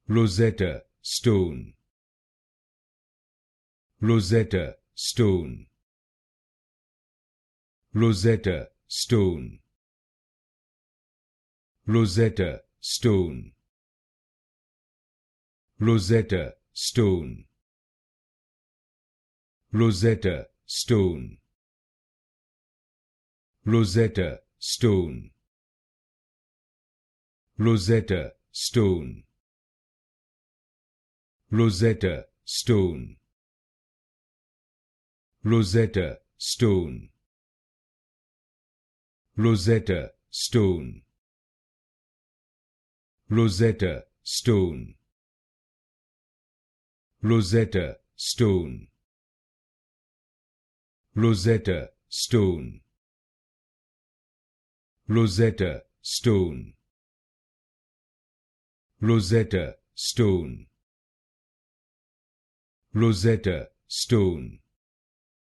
Rosetta Stone, Rosetta Stone, Rosetta Stone, Rosetta Stone, Rosetta Stone, Rosetta Stone, Rosetta Stone, Rosetta Stone, Rosetta Stone, Rosetta Stone, Rosetta Stone, Rosetta Stone, Rosetta Stone, Rosetta Stone, Rosetta Stone, Rosetta Stone, Rosetta Stone,